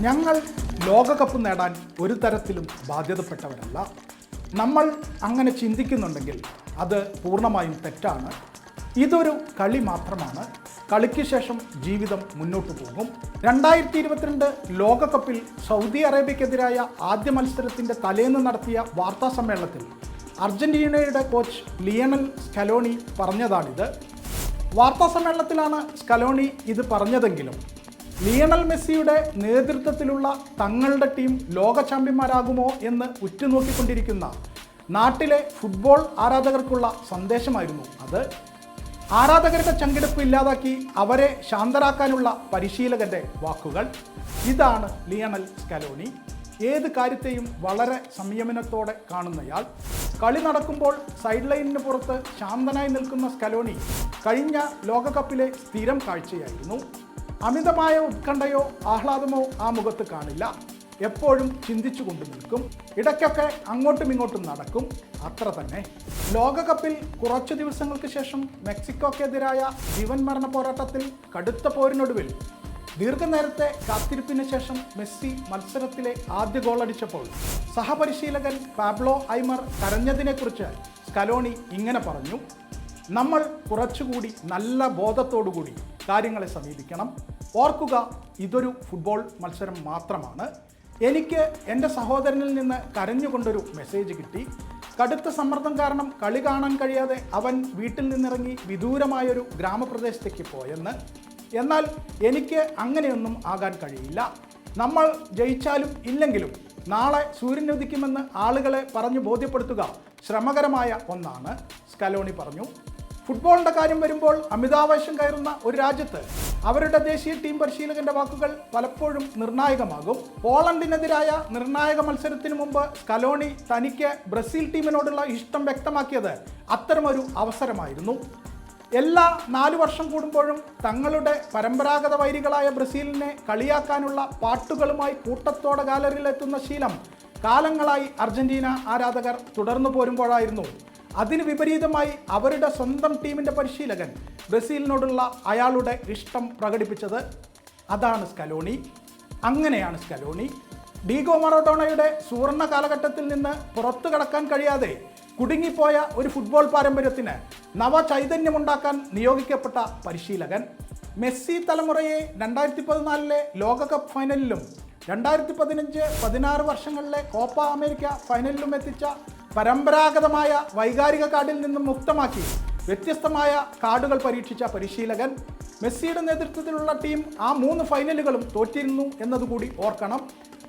ഞങ്ങൾ ലോകകപ്പ് നേടാൻ ഒരു തരത്തിലും ബാധ്യതപ്പെട്ടവരല്ല. നമ്മൾ അങ്ങനെ ചിന്തിക്കുന്നുണ്ടെങ്കിൽ അത് പൂർണ്ണമായും തെറ്റാണ്. ഇതൊരു കളി മാത്രമാണ്. കളിക്ക് ശേഷം ജീവിതം മുന്നോട്ട് പോകും. 2022 ലോകകപ്പിൽ സൗദി അറേബ്യക്കെതിരായ ആദ്യ മത്സരത്തിൻ്റെ തലേന്ന് നടത്തിയ വാർത്താ സമ്മേളനത്തിൽ അർജന്റീനയുടെ കോച്ച് ലിയണൽ സ്കലോണി പറഞ്ഞതാണിത്. വാർത്താ സമ്മേളനത്തിലാണ് സ്കലോണി ഇത് പറഞ്ഞതെങ്കിലും ലിയണൽ മെസ്സിയുടെ നേതൃത്വത്തിലുള്ള തങ്ങളുടെ ടീം ലോക ചാമ്പ്യന്മാരാകുമോ എന്ന് ഉറ്റുനോക്കിക്കൊണ്ടിരിക്കുന്ന നാട്ടിലെ ഫുട്ബോൾ ആരാധകർക്കുള്ള സന്ദേശമായിരുന്നു അത്. ആരാധകരുടെ ചങ്കിടിപ്പ് ഇല്ലാതാക്കി അവരെ ശാന്തരാക്കാനുള്ള പരിശീലകന്റെ വാക്കുകൾ. ഇതാണ് ലിയണൽ സ്കലോണി. ഏത് കാര്യത്തെയും വളരെ സംയമനത്തോടെ കാണുന്നയാൾ. കളി നടക്കുമ്പോൾ സൈഡ് ലൈനിന് പുറത്ത് ശാന്തനായി നിൽക്കുന്ന സ്കലോണി കഴിഞ്ഞ ലോകകപ്പിലെ സ്ഥിരം കാഴ്ചയായിരുന്നു. അമിതമായ ഉത്കണ്ഠയോ ആഹ്ലാദമോ ആ മുഖത്ത് കാണില്ല. എപ്പോഴും ചിന്തിച്ചു കൊണ്ടു നിൽക്കും. ഇടയ്ക്കൊക്കെ അങ്ങോട്ടും ഇങ്ങോട്ടും നടക്കും, അത്ര തന്നെ. ലോകകപ്പിൽ കുറച്ചു ദിവസങ്ങൾക്ക് ശേഷം മെക്സിക്കോക്കെതിരായ ജീവൻ മരണ പോരാട്ടത്തിൽ കടുത്ത പോരിനൊടുവിൽ ദീർഘനേരത്തെ കാത്തിരിപ്പിന് ശേഷം മെസ്സി മത്സരത്തിലെ ആദ്യ ഗോളടിച്ചപ്പോൾ സഹപരിശീലകൻ പാബ്ലോ ഐമർ കരഞ്ഞതിനെക്കുറിച്ച് സ്കലോണി ഇങ്ങനെ പറഞ്ഞു: നമ്മൾ കുറച്ചുകൂടി നല്ല ബോധത്തോടുകൂടി കാര്യങ്ങളെ സമീപിക്കണം. ഓർക്കുക, ഇതൊരു ഫുട്ബോൾ മത്സരം മാത്രമാണ്. എനിക്ക് എൻ്റെ സഹോദരനിൽ നിന്ന് കരഞ്ഞുകൊണ്ടൊരു മെസ്സേജ് കിട്ടി. കടുത്ത സമ്മർദ്ദം കാരണം കളി കാണാൻ കഴിയാതെ അവൻ വീട്ടിൽ നിന്നിറങ്ങി വിദൂരമായൊരു ഗ്രാമപ്രദേശത്തേക്ക് പോയെന്ന്. എന്നാൽ എനിക്ക് അങ്ങനെയൊന്നും ആകാൻ കഴിയില്ല. നമ്മൾ ജയിച്ചാലും ഇല്ലെങ്കിലും നാളെ സൂര്യൻ ഉദിക്കുമെന്ന് ആളുകളെ പറഞ്ഞു ബോധ്യപ്പെടുത്തുക ശ്രമകരമായ ഒന്നാണ്, സ്കലോണി പറഞ്ഞു. ഫുട്ബോളിൻ്റെ കാര്യം വരുമ്പോൾ അമിതാവേശം കയറുന്ന ഒരു രാജ്യത്ത് അവരുടെ ദേശീയ ടീം പരിശീലകന്റെ വാക്കുകൾ പലപ്പോഴും നിർണായകമാകും. പോളണ്ടിനെതിരായ നിർണായക മത്സരത്തിന് മുമ്പ് സ്കലോണി തനിക്ക് ബ്രസീൽ ടീമിനോടുള്ള ഇഷ്ടം വ്യക്തമാക്കിയത് അത്തരമൊരു അവസരമായിരുന്നു. എല്ലാ 4 വർഷം കൂടുമ്പോഴും തങ്ങളുടെ പരമ്പരാഗത വൈരികളായ ബ്രസീലിനെ കളിയാക്കാനുള്ള പാട്ടുകളുമായി കൂട്ടത്തോടെ ഗാലറിയിലെത്തുന്ന ശീലം കാലങ്ങളായി അർജന്റീന ആരാധകർ തുടർന്നു പോരുമ്പോഴായിരുന്നു അതിന് വിപരീതമായി അവരുടെ സ്വന്തം ടീമിൻ്റെ പരിശീലകൻ ബ്രസീലിനോടുള്ള അയാളുടെ ഇഷ്ടം പ്രകടിപ്പിച്ചത്. അതാണ് സ്കലോണി. അങ്ങനെയാണ് സ്കലോണി. ഡീഗോ മറഡോണയുടെ സുവർണ്ണ കാലഘട്ടത്തിൽ നിന്ന് പുറത്തു കടക്കാൻ കഴിയാതെ കുടുങ്ങിപ്പോയ ഒരു ഫുട്ബോൾ പാരമ്പര്യത്തിന് നവചൈതന്യമുണ്ടാക്കാൻ നിയോഗിക്കപ്പെട്ട പരിശീലകൻ. മെസ്സി തലമുറയെ 2014 ലോകകപ്പ് ഫൈനലിലും 2015-16 വർഷങ്ങളിലെ കോപ്പ അമേരിക്ക ഫൈനലിലും എത്തിച്ച പരമ്പരാഗതമായ വൈകാരിക കാർഡിൽ നിന്നും മുക്തമാക്കി വ്യത്യസ്തമായ കാർഡുകൾ പരീക്ഷിച്ച പരിശീലകൻ. മെസ്സിയുടെ നേതൃത്വത്തിലുള്ള ടീം ആ 3 ഫൈനലുകളും തോറ്റിരുന്നു എന്നതുകൂടി ഓർക്കണം.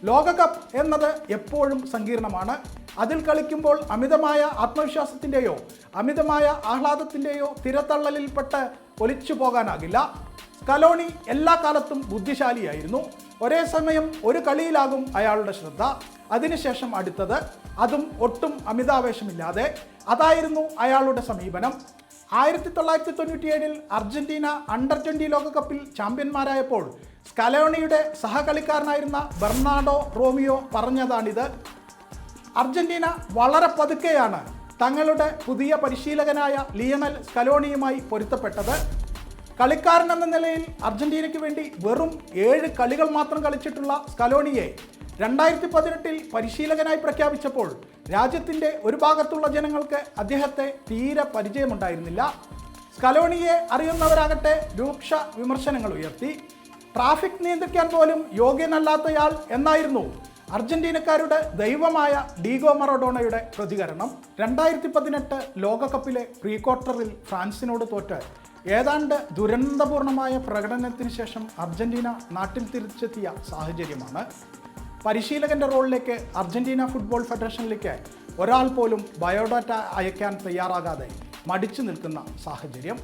ലോകകപ്പ് എന്നത് എപ്പോഴും സങ്കീർണമാണ്. അതിൽ കളിക്കുമ്പോൾ അമിതമായ ആത്മവിശ്വാസത്തിൻ്റെയോ അമിതമായ ആഹ്ലാദത്തിൻ്റെയോ തിരത്തള്ളലിൽപ്പെട്ട് ഒലിച്ചു പോകാനാകില്ല. സ്കലോണി എല്ലാ കാലത്തും ബുദ്ധിശാലിയായിരുന്നു. ഒരേ സമയം ഒരു കളിയിലാകും അയാളുടെ ശ്രദ്ധ, അതിനുശേഷം അടുത്തത്, അതും ഒട്ടും അമിതാവേശമില്ലാതെ. അതായിരുന്നു അയാളുടെ സമീപനം. 1997 അർജന്റീന അണ്ടർ-20 ലോകകപ്പിൽ ചാമ്പ്യന്മാരായപ്പോൾ സ്കലോണിയുടെ സഹകളിക്കാരനായിരുന്ന ബെർണാഡോ റോമിയോ പറഞ്ഞതാണിത്. അർജന്റീന വളരെ പതുക്കെയാണ് തങ്ങളുടെ പുതിയ പരിശീലകനായ ലിയണൽ സ്കലോണിയുമായി പൊരുത്തപ്പെട്ടത്. കളിക്കാരൻ എന്ന നിലയിൽ അർജന്റീനയ്ക്ക് വേണ്ടി വെറും 7 കളികൾ മാത്രം കളിച്ചിട്ടുള്ള സ്കലോണിയെ 2018 പരിശീലകനായി പ്രഖ്യാപിച്ചപ്പോൾ രാജ്യത്തിൻ്റെ ഒരു ഭാഗത്തുള്ള ജനങ്ങൾക്ക് അദ്ദേഹത്തെ തീരെ പരിചയമുണ്ടായിരുന്നില്ല. സ്കലോണിയെ അറിയുന്നവരാകട്ടെ രൂക്ഷ വിമർശനങ്ങൾ ഉയർത്തി. ട്രാഫിക് നിയന്ത്രിക്കാൻ പോലും യോഗ്യനല്ലാത്തയാൾ എന്നായിരുന്നു അർജന്റീനക്കാരുടെ ദൈവമായ ഡീഗോ മറഡോണയുടെ പ്രതികരണം. 2018 ലോകകപ്പിലെ പ്രീ ക്വാർട്ടറിൽ ഫ്രാൻസിനോട് തോറ്റ് ഏതാണ്ട് ദുരന്തപൂർണമായ പ്രകടനത്തിന് ശേഷം അർജന്റീന നാട്ടിൽ തിരിച്ചെത്തിയ സാഹചര്യമാണ്. പരിശീലകന്റെ റോളിലേക്ക് അർജന്റീന ഫുട്ബോൾ ഫെഡറേഷനിലേക്ക് ഒരാൾ പോലും ബയോഡാറ്റ അയക്കാൻ തയ്യാറാകാതെ മടിച്ചു നിൽക്കുന്ന സാഹചര്യം.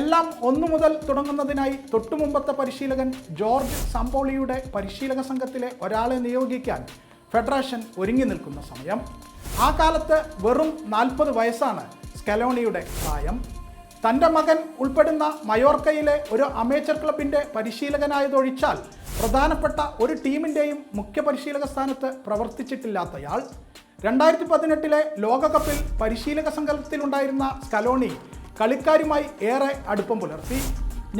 എല്ലാം ഒന്നു മുതൽ തുടങ്ങുന്നതിനായി തൊട്ടുമുമ്പത്തെ പരിശീലകൻ ജോർജ് സാംപോളിയുടെ പരിശീലക സംഘത്തിലെ ഒരാളെ നിയോഗിക്കാൻ ഫെഡറേഷൻ ഒരുങ്ങി നിൽക്കുന്ന സമയം. ആ കാലത്ത് വെറും 40 വയസ്സാണ് സ്കലോണിയുടെ പ്രായം. തൻ്റെ മകൻ ഉൾപ്പെടുന്ന മയോർക്കയിലെ ഒരു അമേച്ചർ ക്ലബിൻ്റെ പരിശീലകനായതൊഴിച്ചാൽ പ്രധാനപ്പെട്ട ഒരു ടീമിൻ്റെയും മുഖ്യ പരിശീലക സ്ഥാനത്ത് പ്രവർത്തിച്ചിട്ടില്ലാത്തയാൾ. 2018 ലോകകപ്പിൽ പരിശീലക സംഘത്തിലുണ്ടായിരുന്ന സ്കലോണി കളിക്കാരുമായി ഏറെ അടുപ്പം പുലർത്തി.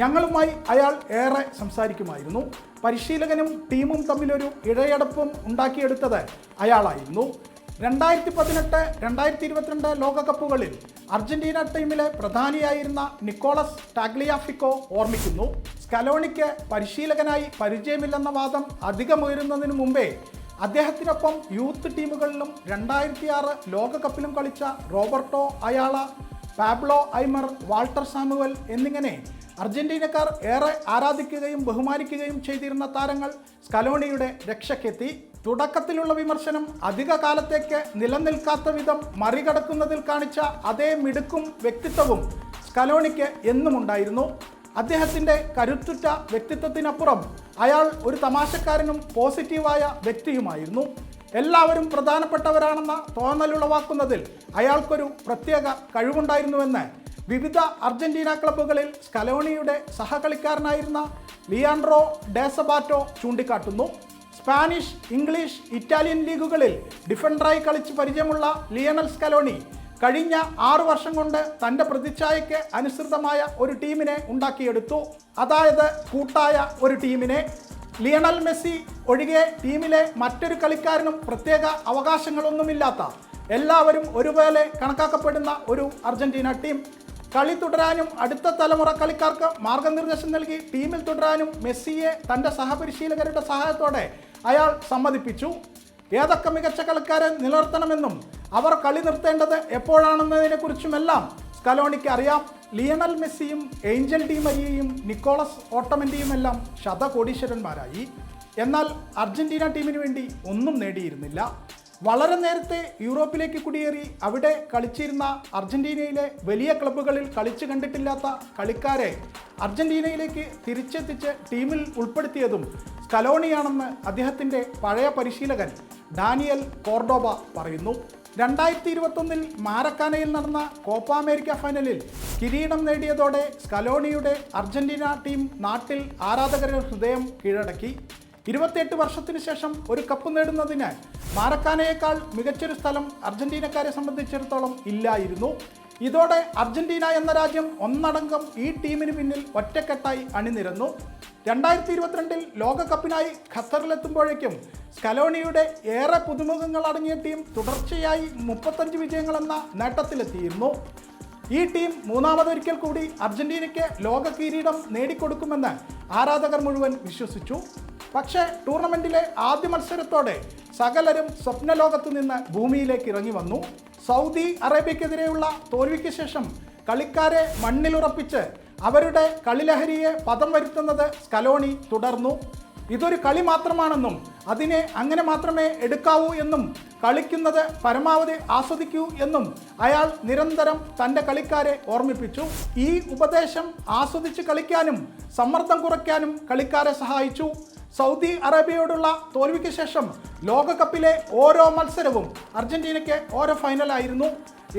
ഞങ്ങളുമായി അയാൾ ഏറെ സംസാരിക്കുമായിരുന്നു. പരിശീലകനും ടീമും തമ്മിലൊരു ഇഴയടപ്പും ഉണ്ടാക്കിയെടുത്തത് അയാളായിരുന്നു. 2018, 2022 ലോകകപ്പുകളിൽ അർജന്റീന ടീമിലെ പ്രധാനിയായിരുന്ന നിക്കോളസ് ടാഗ്ലിയാഫിക്കോ ഓർമ്മിക്കുന്നു, സ്കലോണിക്ക് പരിശീലകനായി പരിചയമില്ലെന്ന വാദം അധികമുയരുന്നതിന് മുമ്പേ അദ്ദേഹത്തിനൊപ്പം യൂത്ത് ടീമുകളിലും 2006 ലോകകപ്പിലും കളിച്ച Roberto അയാള, Pablo Aimar, Walter Samuel എന്നിങ്ങനെ അർജന്റീനക്കാർ ഏറെ ആരാധിക്കുകയും ബഹുമാനിക്കുകയും ചെയ്തിരുന്ന താരങ്ങൾ സ്കലോണിയുടെ രക്ഷയ്ക്കെത്തി. തുടക്കത്തിലുള്ള വിമർശനം അധിക കാലത്തേക്ക് നിലനിൽക്കാത്ത വിധം മറികടക്കുന്നതിൽ കാണിച്ച അതേ മിടുക്കും വ്യക്തിത്വവും സ്കലോണിക്ക് എന്നും ഉണ്ടായിരുന്നു. അദ്ദേഹത്തിൻ്റെ കരുത്തുറ്റ വ്യക്തിത്വത്തിനപ്പുറം അയാൾ ഒരു തമാശക്കാരനും പോസിറ്റീവായ വ്യക്തിയുമായിരുന്നു. എല്ലാവരും പ്രധാനപ്പെട്ടവരാണെന്ന തോന്നലുളവാക്കുന്നതിൽ അയാൾക്കൊരു പ്രത്യേക കഴിവുണ്ടായിരുന്നുവെന്ന് വിവിധ അർജന്റീന ക്ലബ്ബുകളിൽ സ്കലോണിയുടെ സഹകളിക്കാരനായിരുന്ന ലിയാൻഡ്രോ ഡേസബാറ്റോ ചൂണ്ടിക്കാട്ടുന്നു. സ്പാനിഷ്, ഇംഗ്ലീഷ്, ഇറ്റാലിയൻ ലീഗുകളിൽ ഡിഫൻഡറായി കളിച്ച് പരിചയമുള്ള ലിയണൽ സ്കലോണി കഴിഞ്ഞ 6 വർഷം കൊണ്ട് തൻ്റെ പ്രതിച്ഛായയ്ക്ക് അനുസൃതമായ ഒരു ടീമിനെ ഉണ്ടാക്കിയെടുത്തു. അതായത് കൂട്ടായ ഒരു ടീമിനെ. ലിയണൽ മെസ്സി ഒഴികെ ടീമിലെ മറ്റൊരു കളിക്കാരനും പ്രത്യേക അവകാശങ്ങളൊന്നുമില്ലാത്ത, എല്ലാവരും ഒരുപോലെ കണക്കാക്കപ്പെടുന്ന ഒരു അർജന്റീന ടീം. കളി തുടരാനും അടുത്ത തലമുറ കളിക്കാർക്ക് മാർഗനിർദ്ദേശം നൽകി ടീമിൽ തുടരാനും മെസ്സിയെ തൻ്റെ സഹപരിശീലകരുടെ സഹായത്തോടെ അയാൾ സമ്മതിപ്പിച്ചു. ഏതൊക്കെ മികച്ച കളിക്കാരെ നിലനിർത്തണമെന്നും അവർ കളി നിർത്തേണ്ടത് എപ്പോഴാണെന്നതിനെക്കുറിച്ചുമെല്ലാം സ്കലോണിക്ക് അറിയാം. ലിയണൽ മെസ്സിയും ഏഞ്ചൽ ഡി മരിയയും നിക്കോളസ് ഓട്ടമൻ്റെയുമെല്ലാം ശതകോടീശ്വരന്മാരായി. എന്നാൽ അർജന്റീന ടീമിന് വേണ്ടി ഒന്നും നേടിയിരുന്നില്ല. വളരെ നേരത്തെ യൂറോപ്പിലേക്ക് കുടിയേറി അവിടെ കളിച്ചിരുന്ന അർജന്റീനയിലെ വലിയ ക്ലബ്ബുകളിൽ കളിച്ചു കണ്ടിട്ടില്ലാത്ത കളിക്കാരെ അർജന്റീനയിലേക്ക് തിരിച്ചെത്തിച്ച് ടീമിൽ ഉൾപ്പെടുത്തിയതും സ്കലോണിയാണെന്ന് അദ്ദേഹത്തിൻ്റെ പഴയ പരിശീലകൻ ഡാനിയൽ കോർഡോബ പറയുന്നു. 2021 മാരക്കാനയിൽ നടന്ന കോപ്പ അമേരിക്ക ഫൈനലിൽ കിരീടം നേടിയതോടെ സ്കലോണിയുടെ അർജന്റീന ടീം നാട്ടിൽ ആരാധകരുടെ ഹൃദയം കീഴടക്കി. 28 വർഷത്തിന് ശേഷം ഒരു കപ്പ് നേടുന്നതിന് മാരക്കാനയേക്കാൾ മികച്ചൊരു സ്ഥലം അർജന്റീനക്കാരെ സംബന്ധിച്ചിടത്തോളം ഇല്ലായിരുന്നു. ഇതോടെ അർജന്റീന എന്ന രാജ്യം ഒന്നടങ്കം ഈ ടീമിന് പിന്നിൽ ഒറ്റക്കെട്ടായി അണിനിരന്നു. 2022 ലോകകപ്പിനായി ഖത്തറിലെത്തുമ്പോഴേക്കും സ്കലോണിയുടെ ഏറെ പുതുമുഖങ്ങൾ അടങ്ങിയ ടീം തുടർച്ചയായി 35 വിജയങ്ങളെന്ന നേട്ടത്തിലെത്തിയിരുന്നു. ഈ ടീം മൂന്നാമതൊരിക്കൽ കൂടി അർജന്റീനയ്ക്ക് ലോക കിരീടം നേടിക്കൊടുക്കുമെന്ന് ആരാധകർ മുഴുവൻ വിശ്വസിച്ചു. പക്ഷേ ടൂർണമെൻറ്റിലെ ആദ്യ മത്സരത്തോടെ സകലരും സ്വപ്നലോകത്തു നിന്ന് ഭൂമിയിലേക്ക് ഇറങ്ങി വന്നു. സൗദി അറേബ്യക്കെതിരെയുള്ള തോൽവിക്ക് ശേഷം കളിക്കാരെ മണ്ണിലുറപ്പിച്ച് അവരുടെ കളിലഹരിയെ പദം വരുത്തുന്നത് സ്കലോണി തുടർന്നു. ഇതൊരു കളി മാത്രമാണെന്നും അതിനെ അങ്ങനെ മാത്രമേ എടുക്കാവൂ എന്നും കളിക്കുന്നത് പരമാവധി ആസ്വദിക്കൂ എന്നും അയാൾ നിരന്തരം തൻ്റെ കളിക്കാരെ ഓർമ്മിപ്പിച്ചു. ഈ ഉപദേശം ആസ്വദിച്ച് കളിക്കാനും സമ്മർദ്ദം കുറയ്ക്കാനും കളിക്കാരെ സഹായിച്ചു. സൗദി അറേബ്യയോടുള്ള തോൽവിക്ക് ശേഷം ലോകകപ്പിലെ ഓരോ മത്സരവും അർജന്റീനയ്ക്ക് ഓരോ ഫൈനലായിരുന്നു.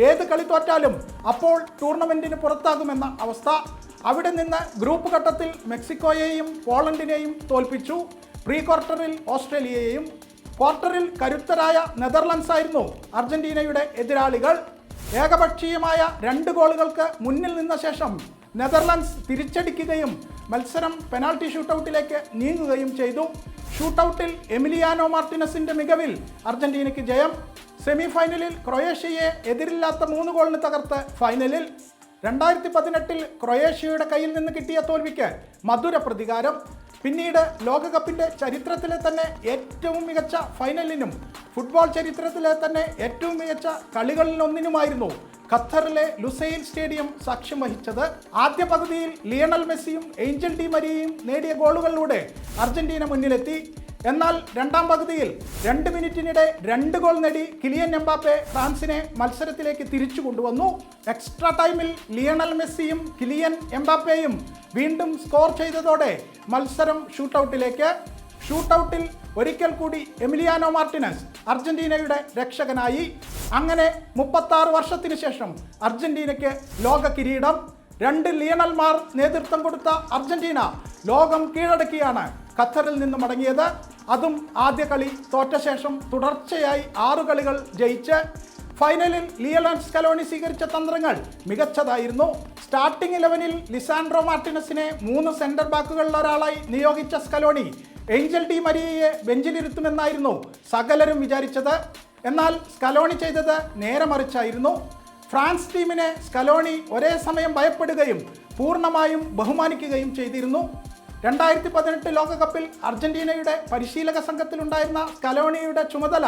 ഏത് കളി തോറ്റാലും അപ്പോൾ ടൂർണമെൻറ്റിന് പുറത്താകുമെന്ന അവസ്ഥ. അവിടെ നിന്ന് ഗ്രൂപ്പ് ഘട്ടത്തിൽ മെക്സിക്കോയെയും പോളണ്ടിനെയും തോൽപ്പിച്ചു. പ്രീ ക്വാർട്ടറിൽ ഓസ്ട്രേലിയയെയും. ക്വാർട്ടറിൽ കരുത്തരായ നെതർലൻഡ്സ് ആയിരുന്നു അർജന്റീനയുടെ എതിരാളികൾ. ഏകപക്ഷീയമായ 2 ഗോളുകൾക്ക് മുന്നിൽ നിന്ന ശേഷം നെതർലൻഡ്സ് തിരിച്ചടിക്കുകയും മത്സരം പെനാൽറ്റി ഷൂട്ടൗട്ടിലേക്ക് നീങ്ങുകയും ചെയ്തു. ഷൂട്ടൗട്ടിൽ എമിലിയാനോ മാർട്ടിനസിൻ്റെ മികവിൽ അർജന്റീനയ്ക്ക് ജയം. സെമി ഫൈനലിൽ ക്രൊയേഷ്യയെ എതിരില്ലാത്ത 3 ഗോളിന് തകർത്ത് ഫൈനലിൽ. 2018 ക്രൊയേഷ്യയുടെ കയ്യിൽ നിന്ന് കിട്ടിയ തോൽവിക്ക് മധുര പ്രതികാരം. പിന്നീട് ലോകകപ്പിൻ്റെ ചരിത്രത്തിലെ തന്നെ ഏറ്റവും മികച്ച ഫൈനലിനും ഫുട്ബോൾ ചരിത്രത്തിലെ തന്നെ ഏറ്റവും മികച്ച കളികളിലൊന്നിനുമായിരുന്നു ഖത്തറിലെ ലുസൈൽ സ്റ്റേഡിയം സാക്ഷ്യം വഹിച്ചത്. ആദ്യ പകുതിയിൽ ലിയണൽ മെസ്സിയും ഏഞ്ചൽ ഡി മരിയയും നേടിയ ഗോളുകളിലൂടെ അർജന്റീന മുന്നിലെത്തി. എന്നാൽ രണ്ടാം പകുതിയിൽ 2 മിനിറ്റിനിടെ 2 ഗോൾ നേടി കിലിയൻ എംബാപ്പെ ഫ്രാൻസിനെ മത്സരത്തിലേക്ക് തിരിച്ചു കൊണ്ടുവന്നു. എക്സ്ട്രാ ടൈമിൽ ലിയണൽ മെസ്സിയും കിലിയൻ എംബാപ്പയും വീണ്ടും സ്കോർ ചെയ്തതോടെ മത്സരം ഷൂട്ടൗട്ടിലേക്ക്. ഷൂട്ടൗട്ടിൽ ഒരിക്കൽ കൂടി എമിലിയാനോ മാർട്ടിനസ് അർജന്റീനയുടെ രക്ഷകനായി. അങ്ങനെ 36 വർഷത്തിന് ശേഷം അർജന്റീനയ്ക്ക് ലോക കിരീടം. 2 ലിയണൽമാർ നേതൃത്വം കൊടുത്ത അർജന്റീന ലോകം കീഴടക്കിയാണ് ഖത്തറിൽ നിന്ന് മടങ്ങിയത്. അതും ആദ്യ കളി തോറ്റ ശേഷം തുടർച്ചയായി 6 കളികൾ ജയിച്ച്. ഫൈനലിൽ ലിയണൽ സ്കലോണി സ്വീകരിച്ച തന്ത്രങ്ങൾ മികച്ചതായിരുന്നു. സ്റ്റാർട്ടിംഗ് 11-ൽ ലിസാൻഡ്രോ മാർട്ടിനസിനെ 3 സെന്റർ ബാക്കുകളിൽ ഒരാളായി നിയോഗിച്ച സ്കലോണി ഏഞ്ചൽ ഡി മരിയയെ ബെഞ്ചിലിരുത്തുമെന്നായിരുന്നു സകലരും വിചാരിച്ചത്. എന്നാൽ സ്കലോണി ചെയ്തത് നേരെ മറിച്ചായിരുന്നു. ഫ്രാൻസ് ടീമിനെ സ്കലോണി ഒരേ സമയം ഭയപ്പെടുകയും പൂർണ്ണമായും ബഹുമാനിക്കുകയും ചെയ്തിരുന്നു. 2018 ലോകകപ്പിൽ അർജന്റീനയുടെ പരിശീലക സംഘത്തിലുണ്ടായിരുന്ന സ്കലോണിയുടെ ചുമതല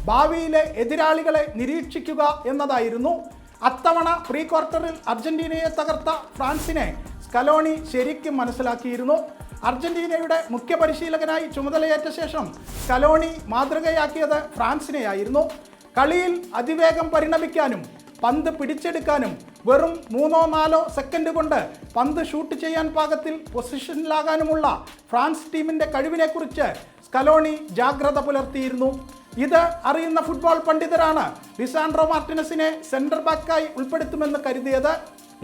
ഭാവിയിലെ എതിരാളികളെ നിരീക്ഷിക്കുക എന്നതായിരുന്നു. അത്തവണ പ്രീ ക്വാർട്ടറിൽ അർജന്റീനയെ തകർത്ത ഫ്രാൻസിനെ സ്കലോണി ശരിക്കും മനസ്സിലാക്കിയിരുന്നു. അർജന്റീനയുടെ മുഖ്യ പരിശീലകനായി ചുമതലയേറ്റ ശേഷം സ്കലോണി മാതൃകയാക്കിയത് ഫ്രാൻസിനെയായിരുന്നു. കളിയിൽ അതിവേഗം പരിണമിക്കാനും പന്ത് പിടിച്ചെടുക്കാനും വെറും 3-4 സെക്കൻഡ് കൊണ്ട് പന്ത് ഷൂട്ട് ചെയ്യാൻ പാകത്തിൽ പൊസിഷനിലാകാനുമുള്ള ഫ്രാൻസ് ടീമിൻ്റെ കഴിവിനെക്കുറിച്ച് സ്കലോണി ജാഗ്രത പുലർത്തിയിരുന്നു. ഇത് അറിയുന്ന ഫുട്ബോൾ പണ്ഡിതരാണ് ലിസാൻഡ്രോ മാർട്ടിനസിനെ സെൻറ്റർ ബാക്കായി ഉൾപ്പെടുത്തുമെന്ന് കരുതിയത്.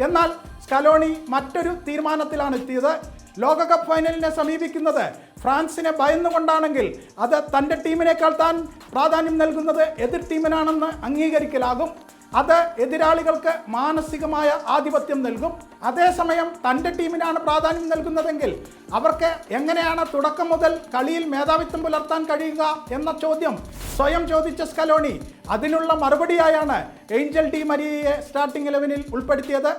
എന്നാൽ സ്കലോണി മറ്റൊരു തീരുമാനത്തിലാണ് എത്തിയത്. ലോകകപ്പ് ഫൈനലിനെ സമീപിക്കുന്നത് ഫ്രാൻസിനെ ഭയന്നുകൊണ്ടാണെങ്കിൽ അത് തൻ്റെ ടീമിനേക്കാൾ താൻ പ്രാധാന്യം നൽകുന്നത് എതിർ ടീമിനാണെന്ന് അംഗീകരിക്കലാകും. അത് എതിരാളികൾക്ക് മാനസികമായ ആധിപത്യം നൽകും. അതേസമയം തൻ്റെ ടീമിനാണ് പ്രാധാന്യം നൽകുന്നതെങ്കിൽ അവർക്ക് എങ്ങനെയാണ് തുടക്കം മുതൽ കളിയിൽ മേധാവിത്വം പുലർത്താൻ കഴിയുക എന്ന ചോദ്യം സ്വയം ചോദിച്ച സ്കലോണി അതിനുള്ള മറുപടിയായാണ് ഏഞ്ചൽ ഡി മരിയയെ സ്റ്റാർട്ടിംഗ് 11-ൽ ഉൾപ്പെടുത്തിയത്.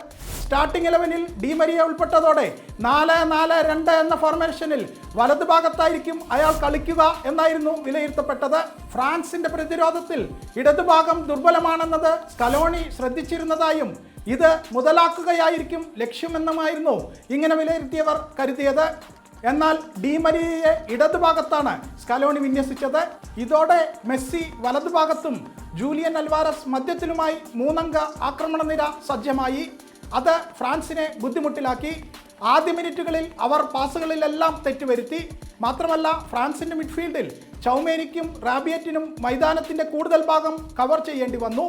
സ്റ്റാർട്ടിംഗ് 11-ൽ ഡി മരിയ ഉൾപ്പെട്ടതോടെ 4-4-2 എന്ന ഫോർമേഷനിൽ വലതുഭാഗത്തായിരിക്കും അയാൾ കളിക്കുക എന്നായിരുന്നു വിലയിരുത്തപ്പെട്ടത്. ഫ്രാൻസിന്റെ പ്രതിരോധത്തിൽ ഇടതുഭാഗം ദുർബലമാണെന്നത് സ്കലോണി ശ്രദ്ധിച്ചിരുന്നതായും ഇത് മുതലാക്കുകയായിരിക്കും ലക്ഷ്യമെന്നുമായിരുന്നു ഇങ്ങനെ വിലയിരുത്തിയവർ കരുതിയത്. എന്നാൽ ഡി മരിയയെ ഇടതുഭാഗത്താണ് സ്കലോണി വിന്യസിച്ചത്. ഇതോടെ മെസ്സി വലതുഭാഗത്തും ജൂലിയൻ അൽവാരസ് മധ്യത്തിലുമായി 3-അംഗ ആക്രമണ നിര സജ്ജമായി. അത് ഫ്രാൻസിനെ ബുദ്ധിമുട്ടിലാക്കി. ആദ്യ മിനിറ്റുകളിൽ അവർ പാസുകളിലെല്ലാം തെറ്റുവരുത്തി. മാത്രമല്ല ഫ്രാൻസിൻ്റെ മിഡ്ഫീൽഡിൽ ചൗമേനിക്കും റാബിയറ്റിനും മൈതാനത്തിൻ്റെ കൂടുതൽ ഭാഗം കവർ ചെയ്യേണ്ടി വന്നു.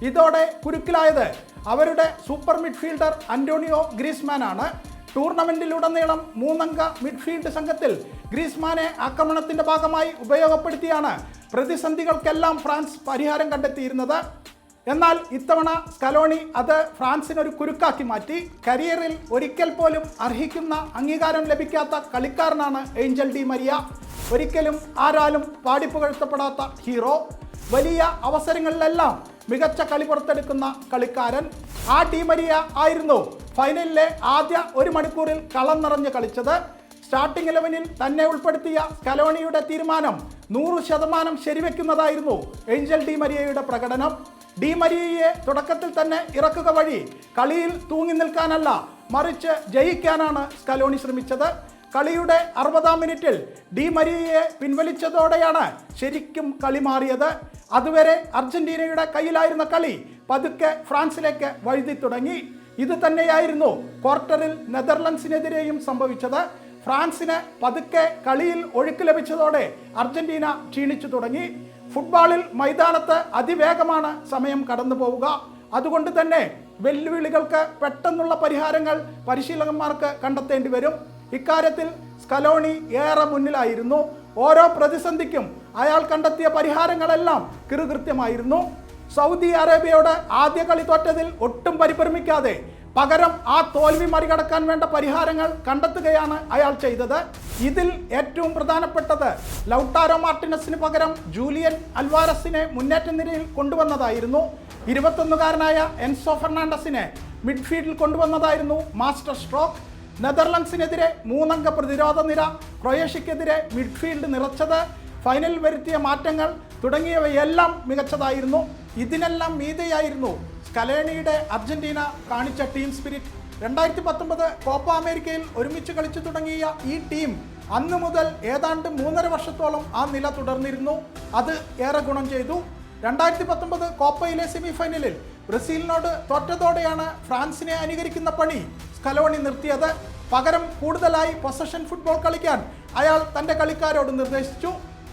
ഇതോടെ കുരുക്കിലായത് അവരുടെ സൂപ്പർ മിഡ്ഫീൽഡർ അന്റോണിയോ ഗ്രീസ്മാൻ ആണ്. ടൂർണമെൻറ്റിലുടനീളം 3-അംഗ മിഡ്ഫീൽഡ് സംഘത്തിൽ ഗ്രീസ്മാനെ ആക്രമണത്തിൻ്റെ ഭാഗമായി ഉപയോഗപ്പെടുത്തിയാണ് പ്രതിസന്ധികൾക്കെല്ലാം ഫ്രാൻസ് പരിഹാരം കണ്ടെത്തിയിരുന്നത്. എന്നാൽ ഇത്തവണ സ്കലോണി അത് ഫ്രാൻസിനൊരു കുരുക്കാക്കി മാറ്റി. കരിയറിൽ ഒരിക്കൽ പോലും അർഹിക്കുന്ന അംഗീകാരം ലഭിക്കാത്ത കളിക്കാരനാണ് ഏഞ്ചൽ ഡി മരിയ. ഒരിക്കലും ആരാലും പാടിപ്പുകഴ്ത്തപ്പെടാത്ത ഹീറോ. വലിയ അവസരങ്ങളിലെല്ലാം മികച്ച കളി പുറത്തെടുക്കുന്ന കളിക്കാരൻ. ആ ഡി മരിയ ആയിരുന്നു ഫൈനലിലെ ആദ്യ 1 മണിക്കൂറിൽ കളം നിറഞ്ഞ് കളിച്ചത്. സ്റ്റാർട്ടിംഗ് 11-ൽ തന്നെ ഉൾപ്പെടുത്തിയ സ്കലോണിയുടെ തീരുമാനം 100% ശരിവെക്കുന്നതായിരുന്നു ഏഞ്ചൽ ഡി മരിയയുടെ പ്രകടനം. ഡി മരിയയെ തുടക്കത്തിൽ തന്നെ ഇറക്കുക വഴി കളിയിൽ തൂങ്ങി നിൽക്കാനല്ല മറിച്ച് ജയിക്കാനാണ് സ്കലോണി ശ്രമിച്ചത്. കളിയുടെ 60-ാം മിനിറ്റിൽ ഡി മരിയയെ പിൻവലിച്ചതോടെയാണ് ശരിക്കും കളി മാറിയത്. അതുവരെ അർജന്റീനയുടെ കയ്യിലായിരുന്ന കളി പതുക്കെ ഫ്രാൻസിലേക്ക് വഴുതി തുടങ്ങി. ഇത് തന്നെയായിരുന്നു ക്വാർട്ടറിൽ നെതർലൻഡ്സിനെതിരെയും സംഭവിച്ചത്. ഫ്രാൻസിന് പതുക്കെ കളിയിൽ ഒഴുക്ക് ലഭിച്ചതോടെ അർജന്റീന ക്ഷീണിച്ചു തുടങ്ങി. ഫുട്ബോളിൽ മൈതാനത്ത് അതിവേഗമാണ് സമയം കടന്നു പോവുക. അതുകൊണ്ട് തന്നെ വെല്ലുവിളികൾക്ക് പെട്ടെന്നുള്ള പരിഹാരങ്ങൾ പരിശീലകന്മാർക്ക് കണ്ടെത്തേണ്ടി വരും. ഇക്കാര്യത്തിൽ സ്കലോണി ഏറെ മുന്നിലായിരുന്നു. ഓരോ പ്രതിസന്ധിക്കും അയാൾ കണ്ടെത്തിയ പരിഹാരങ്ങളെല്ലാം കൃത്യമായിരുന്നു. സൗദി അറേബ്യയോട് ആദ്യ കളി തോറ്റതിൽ ഒട്ടും പരിഭ്രമിക്കാതെ പകരം ആ തോൽവി മറികടക്കാൻ വേണ്ട പരിഹാരങ്ങൾ കണ്ടെത്തുകയാണ് അയാൾ ചെയ്തത്. ഇതിൽ ഏറ്റവും പ്രധാനപ്പെട്ടത് ലൗട്ടാരോ മാർട്ടിനസിന് പകരം ജൂലിയൻ അൽവാരസിനെ മുന്നേറ്റ നിരയിൽ കൊണ്ടുവന്നതായിരുന്നു. 21-കാരനായ എൻസോ ഫെർണാണ്ടസിനെ മിഡ്ഫീൽഡിൽ കൊണ്ടുവന്നതായിരുന്നു മാസ്റ്റർ സ്ട്രോക്ക്. നെതർലൻഡ്സിനെതിരെ 3-അംഗ പ്രതിരോധ നിര, ക്രൊയേഷ്യക്കെതിരെ മിഡ്ഫീൽഡ് നിറച്ചത്, ഫൈനലിൽ വരുത്തിയ മാറ്റങ്ങൾ തുടങ്ങിയവയെല്ലാം മികച്ചതായിരുന്നു. ഇതിനെല്ലാം മീതെയായിരുന്നു സ്കലോണിയുടെ അർജന്റീന കാണിച്ച ടീം സ്പിരിറ്റ്. 2019 കോപ്പ അമേരിക്കയിൽ ഒരുമിച്ച് കളിച്ചു തുടങ്ങിയ ഈ ടീം അന്നു മുതൽ ഏതാണ്ട് 3.5 വർഷത്തോളം ആ നില തുടർന്നിരുന്നു. അത് ഏറെ ഗുണം ചെയ്തു. 2019 കോപ്പയിലെ സെമിഫൈനലിൽ ബ്രസീലിനോട് തോറ്റതോടെയാണ് ഫ്രാൻസിനെ അനുകരിക്കുന്ന പണി സ്കലോണി നിർത്തിയത്. പകരം കൂടുതലായി പൊസഷൻ ഫുട്ബോൾ കളിക്കാൻ അയാൾ തൻ്റെ കളിക്കാരോട് നിർദ്ദേശിച്ചു.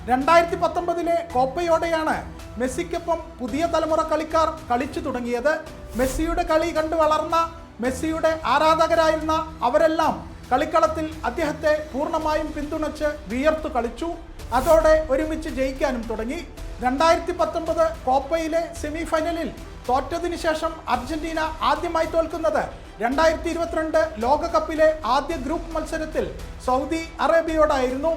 2019 കോപ്പയോടെയാണ് മെസ്സിക്കൊപ്പം പുതിയ തലമുറ കളിക്കാർ കളിച്ചു തുടങ്ങിയത്. മെസ്സിയുടെ കളി കണ്ടു വളർന്ന, മെസ്സിയുടെ ആരാധകരായിരുന്ന അവരെല്ലാം കളിക്കളത്തിൽ അദ്ദേഹത്തെ പൂർണ്ണമായും പിന്തുണച്ച് വിയർത്തു കളിച്ചു. അതോടെ ഒരുമിച്ച് ജയിക്കാനും തുടങ്ങി. 2019 കോപ്പയിലെ സെമി ഫൈനലിൽ തോറ്റതിനു ശേഷം അർജന്റീന ആദ്യമായി തോൽക്കുന്നത് 2022 ലോകകപ്പിലെ ആദ്യ ഗ്രൂപ്പ് മത്സരത്തിൽ സൗദി അറേബ്യയോടായിരുന്നു.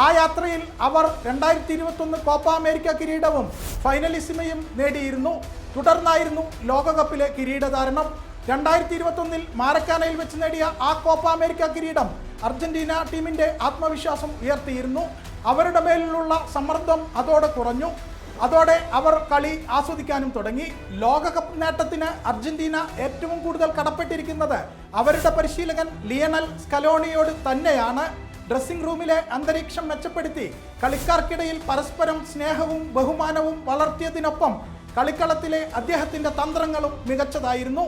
ആ യാത്രയിൽ അവർ 2021 കോപ്പ അമേരിക്ക കിരീടവും ഫൈനലിസിമയും നേടിയിരുന്നു. തുടർന്നായിരുന്നു ലോകകപ്പിലെ കിരീടധാരണം. 2021 മാരക്കാനയിൽ വെച്ച് നേടിയ ആ കോപ്പ അമേരിക്ക കിരീടം അർജന്റീന ടീമിന്റെ ആത്മവിശ്വാസം ഉയർത്തിയിരുന്നു. അവരുടെ മേലുള്ള സമ്മർദ്ദം അതോടെ കുറഞ്ഞു. അതോടെ അവർ കളി ആസ്വദിക്കാനും തുടങ്ങി. ലോകകപ്പ് നേട്ടത്തിന് അർജന്റീന ഏറ്റവും കൂടുതൽ കടപ്പെട്ടിരിക്കുന്നത് അവരുടെ പരിശീലകൻ ലിയണൽ സ്കലോണിയോട് തന്നെയാണ്. ഡ്രസ്സിംഗ് റൂമിലെ അന്തരീക്ഷം മെച്ചപ്പെടുത്തി കളിക്കാർക്കിടയിൽ പരസ്പരം സ്നേഹവും ബഹുമാനവും വളർത്തിയതിനൊപ്പം കളിക്കളത്തിലെ അദ്ദേഹത്തിൻ്റെ തന്ത്രങ്ങളും മികച്ചതായിരുന്നു.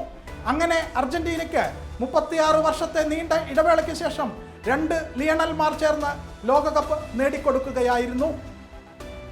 അങ്ങനെ അർജന്റീനയ്ക്ക് 36 വർഷത്തെ നീണ്ട ഇടവേളയ്ക്ക് ശേഷം 2 ലിയണൽമാർ ചേർന്ന് ലോകകപ്പ് നേടിക്കൊടുക്കുകയായിരുന്നു.